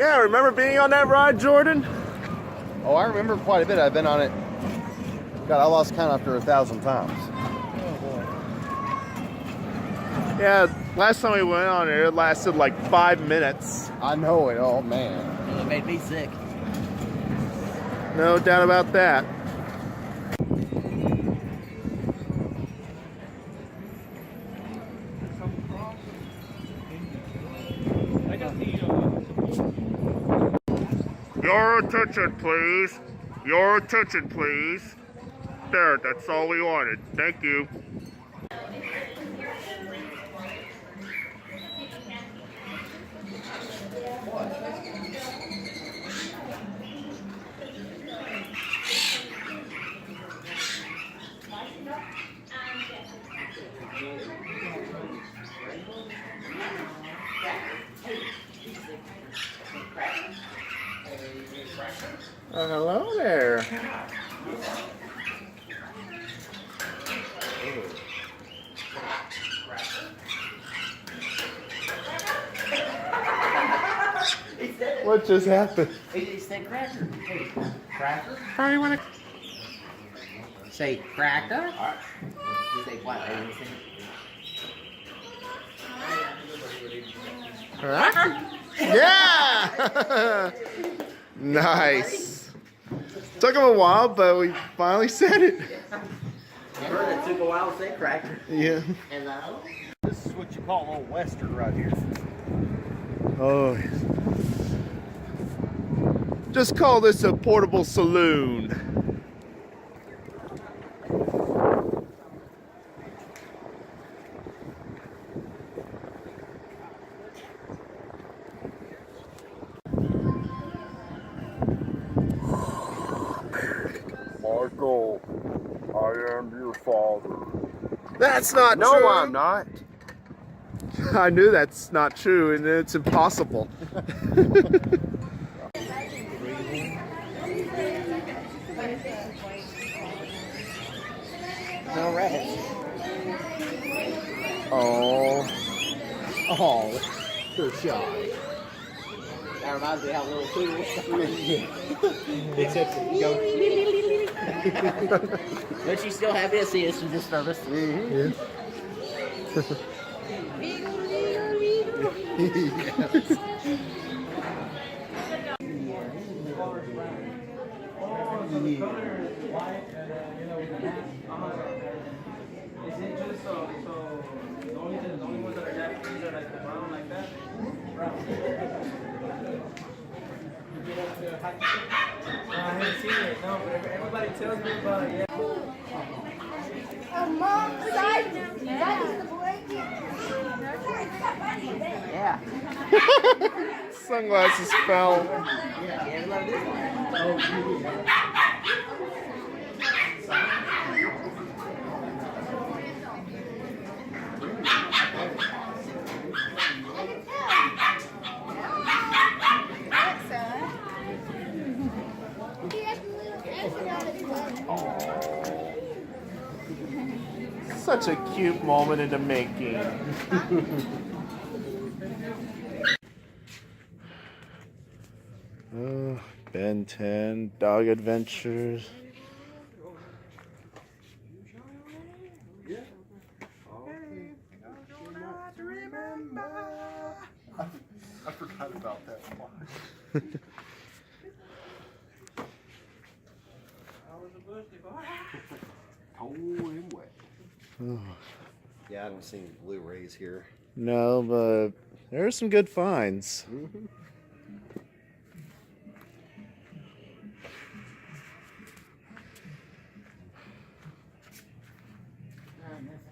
Yeah, remember being on that ride, Jordan? Oh, I remember quite a bit. I've been on it. God, I lost count after 1,000 times. Yeah, last time we went on it lasted like 5 minutes. I know it. Oh, man. It made me sick. No doubt about that. Your attention, please. Your attention, please. There, that's all we wanted. Thank you. Hello there. What just happened? He said cracker. Hey, cracker? How do you want to? Say cracker. All right. You say what? Yeah! Nice. Took him a while, but we finally said it. I heard it took a while to say cracker. Yeah. Hello? This is what you call an old western right here. Oh. Just call this a portable saloon. Michael, I am your father. That's not true. No, I'm not. I knew that's not true, and it's impossible. No rest. Oh. Oh, they're shy. That reminds me how little poodle was. Except that you go. But she's still happy to see us. She's just nervous. Yeah. Is it just so the only ones that are Japanese are like the brown like that? Brown. You get up to hot chicken? No, I haven't seen it, no, but everybody tells me about it, yeah. Mom, side is the blanket. Yeah. Sunglasses fell. Yeah, love this one. Such a cute moment in the making. Oh, Ben 10, Dog Adventures. I forgot about that one. Cold and wet. Oh. Yeah, I haven't seen Blu-rays here. No, but there are some good finds.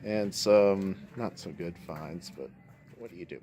And some not so good finds, but what do you do?